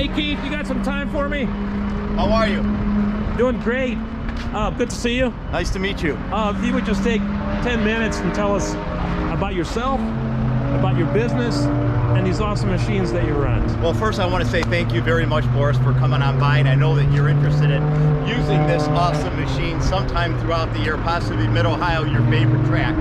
Hey Keith, you got some time for me? How are you? Doing great. Good to see you. Nice to meet you. If you would just take 10 minutes and tell us about yourself, about your business, and these awesome machines that you run. Well, first I want to say thank you very much, Boris, for coming on by, and I know that you're interested in using this awesome machine sometime throughout the year, possibly Mid-Ohio, your favorite track.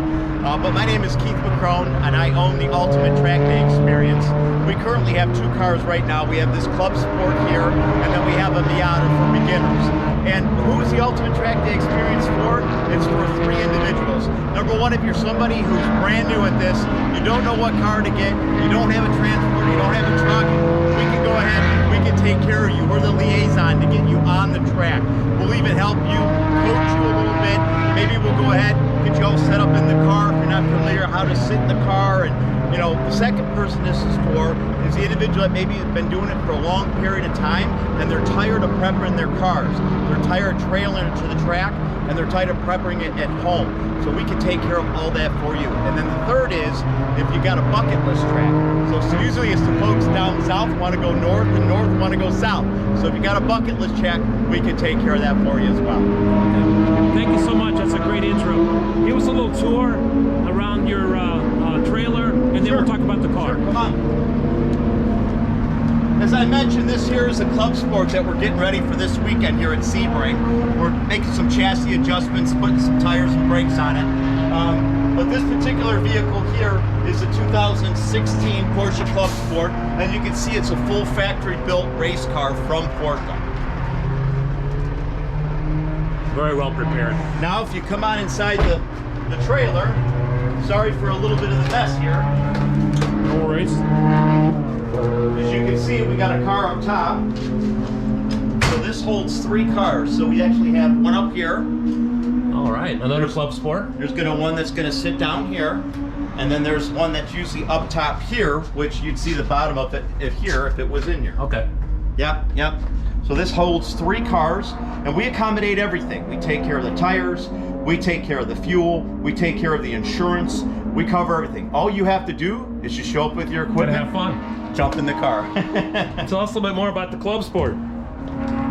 But my name is Keith McCrone, and I own the Ultimate Track Day Experience. We currently have 2 cars right now. We have this Club Sport here, and then we have a Miata for beginners. And who is the Ultimate Track Day Experience for? It's for 3 individuals. Number 1, if you're somebody who's brand new at this, you don't know what car to get, you don't have a transport, you don't have a truck, we can go ahead, we can take care of you. We're the liaison to get you on the track. We'll even help you, coach you a little bit. Maybe we'll go ahead, get you all set up in the car if you're not familiar how to sit in the car. And you know, the second person this is for is the individual that maybe has been doing it for a long period of time and they're tired of prepping their cars. They're tired of trailing it to the track and they're tired of prepping it at home. So we can take care of all that for you. And then the third is if you got a bucket list track. So usually it's the folks down south want to go north and north want to go south. So if you got a bucket list check, we can take care of that for you as well. Thank you so much. That's a great intro. Give us a little tour around your trailer, and then we'll talk about the car. Sure, come on. As I mentioned, this here is a Club Sport that we're getting ready for this weekend here at Sebring. We're making some chassis adjustments, putting some tires and brakes on it. But this particular vehicle here is a 2016 Porsche Club Sport, and you can see it's a full factory-built race car from Porco. Very well prepared. Now, if you come on inside the trailer, sorry for a little bit of the mess here. No worries. As you can see, we got a car up top. So this holds 3 cars. So we actually have one up here. All right, another Club Sport. There's one that's going to sit down here. And then there's one that's usually up top here, which you'd see the bottom of it here if it was in here. Okay. Yep, yep. So this holds 3 cars, and we accommodate everything. We take care of the tires, we take care of the fuel, we take care of the insurance, we cover everything. All you have to do is just show up with your equipment. Gotta have fun. Jump in the car. Tell us a little bit more about the Club Sport.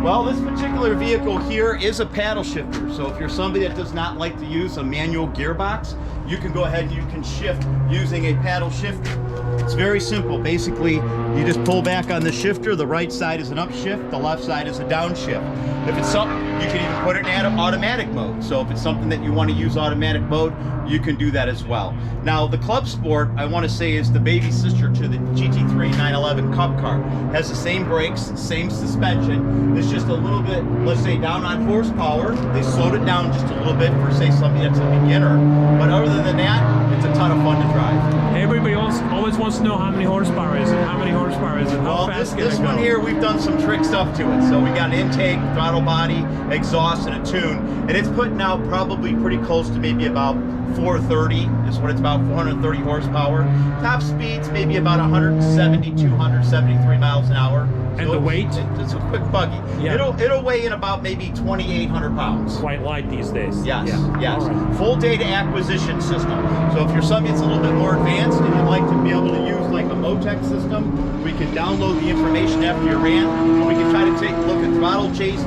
Well, this particular vehicle here is a paddle shifter. So if you're somebody that does not like to use a manual gearbox, you can go ahead and you can shift using a paddle shifter. It's very simple. Basically, you just pull back on the shifter. The right side is an upshift, the left side is a downshift. If it's something, you can even put it in automatic mode. So if it's something that you want to use automatic mode, you can do that as well. Now, the Club Sport, I want to say, is the baby sister to the GT3 911 Cup car. Has the same brakes, same suspension. It's just a little bit, let's say, down on horsepower. They slowed it down just a little bit for, say, somebody that's a beginner. But other than that, it's a ton of fun to drive. Everybody always wants to know how many horsepower is it, how many horsepower is it, how fast can it go? This one here, we've done some trick stuff to it. So we got an intake, throttle body, exhaust, and a tune. And it's putting out probably pretty close to maybe about 430 is what it's about, 430 horsepower. Top speeds maybe about 170, 273 miles an hour. And so the weight? It's a quick buggy. Yeah. It'll weigh in about maybe 2,800 pounds. Quite light these days. Yes, yeah. yes. Right. Full data acquisition system. So if you're somebody that's a little bit more advanced and you'd like to be able to use like a Motec system, we can download the information after you ran. And we can try to take a look at throttle traces,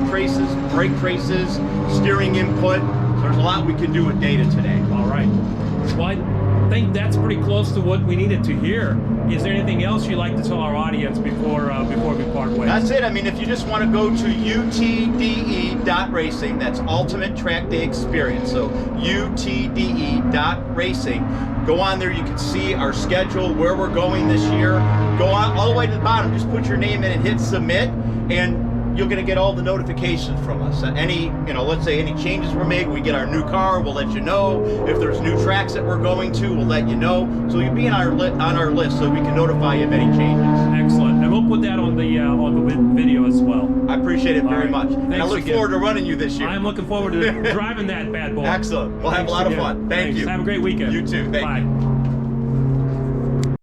brake traces, steering input. So there's a lot we can do with data today. All right. Well, I think that's pretty close to what we needed to hear. Is there anything else you'd like to tell our audience before we part ways? That's it. I mean, if you just want to go to UTDE.racing, that's Ultimate Track Day Experience. So UTDE.racing. Go on there. You can see our schedule, where we're going this year. Go on all the way to the bottom. Just put your name in and hit submit, and you're going to get all the notifications from us. Any, let's say any changes were made, we get our new car, we'll let you know. If there's new tracks that we're going to, we'll let you know. So you'll be on our list so we can notify you of any changes. Excellent. And we'll put that on the video as well. I appreciate it very much. Thanks and I look forward to running you this year. I'm looking forward to driving that bad boy. Excellent. We'll have a lot of fun. Thank you. Have a great weekend. You too. Thank you.